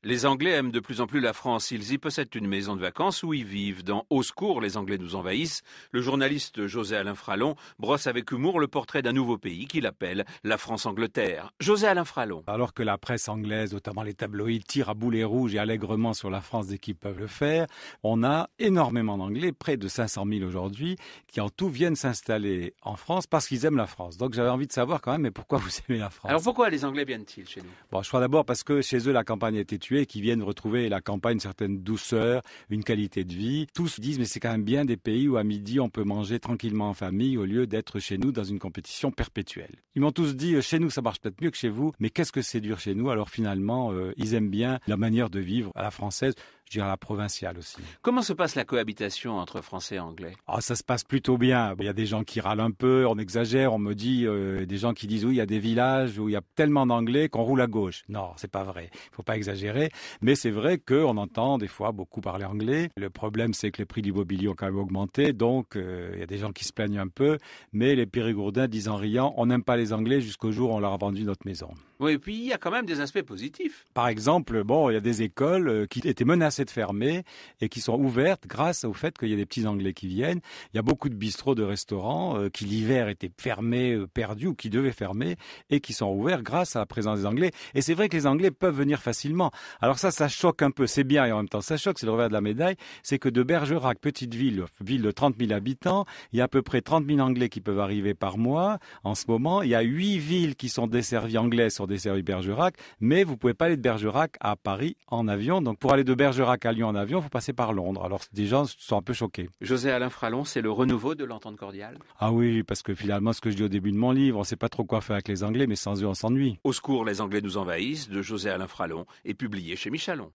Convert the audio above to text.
Les Anglais aiment de plus en plus la France. Ils y possèdent une maison de vacances où ils vivent. Dans Au secours, les Anglais nous envahissent, le journaliste José-Alain Fralon brosse avec humour le portrait d'un nouveau pays qu'il appelle la France-Angleterre. José-Alain Fralon. Alors que la presse anglaise, notamment les tabloïds, tire à boulets rouges et allègrement sur la France dès qu'ils peuvent le faire, on a énormément d'Anglais, près de 500 000 aujourd'hui, qui en tout viennent s'installer en France parce qu'ils aiment la France. Donc j'avais envie de savoir quand même, mais pourquoi vous aimez la France? Alors pourquoi les Anglais viennent-ils chez nous? Bon, je crois d'abord parce que chez eux, la campagne a été tuée et qu'ils viennent retrouver la campagne, une certaine douceur, une qualité de vie. Tous disent, mais c'est quand même bien des pays où à midi, on peut manger tranquillement en famille au lieu d'être chez nous dans une compétition perpétuelle. Ils m'ont tous dit, chez nous, ça marche peut-être mieux que chez vous, mais qu'est-ce que c'est dur chez nous? Alors finalement, ils aiment bien la manière de vivre à la française, je dirais à la provinciale aussi. Comment se passe la cohabitation entre Français et Anglais? Ça se passe plutôt bien. Il y a des gens qui râlent un peu, on exagère, on me dit, des gens qui disent, oui, il y a des villages où il y a tellement d'Anglais qu'on roule à gauche. Non, c'est pas vrai. Il faut pas exagérer. Mais c'est vrai qu'on entend des fois beaucoup parler anglais. Le problème, c'est que les prix de l'immobilier ont quand même augmenté. Donc, il y a des gens qui se plaignent un peu. Mais les Périgourdins disent en riant, on n'aime pas les Anglais jusqu'au jour où on leur a vendu notre maison. Oui, et puis il y a quand même des aspects positifs. Par exemple, il y a des écoles qui étaient menacées de fermer et qui sont ouvertes grâce au fait qu'il y a des petits Anglais qui viennent. Il y a beaucoup de bistrots, de restaurants qui l'hiver étaient fermés, perdus ou qui devaient fermer et qui sont ouverts grâce à la présence des Anglais. Et c'est vrai que les Anglais peuvent venir facilement. Alors ça choque un peu. C'est bien et en même temps ça choque. C'est le revers de la médaille. C'est que de Bergerac, petite ville de 30 000 habitants, il y a à peu près 30 000 Anglais qui peuvent arriver par mois. En ce moment, il y a 8 villes qui sont desservies anglaises sur desservies Bergerac, mais vous pouvez pas aller de Bergerac à Paris en avion. Donc pour aller de Bergerac à Lyon en avion, il faut passer par Londres. Alors des gens sont un peu choqués. José-Alain Fralon, c'est le renouveau de l'entente cordiale? Ah oui, parce que finalement, ce que je dis au début de mon livre, on sait pas trop quoi faire avec les Anglais, mais sans eux, on s'ennuie. Au secours, les Anglais nous envahissent de José-Alain Fralon est publié chez Michalon.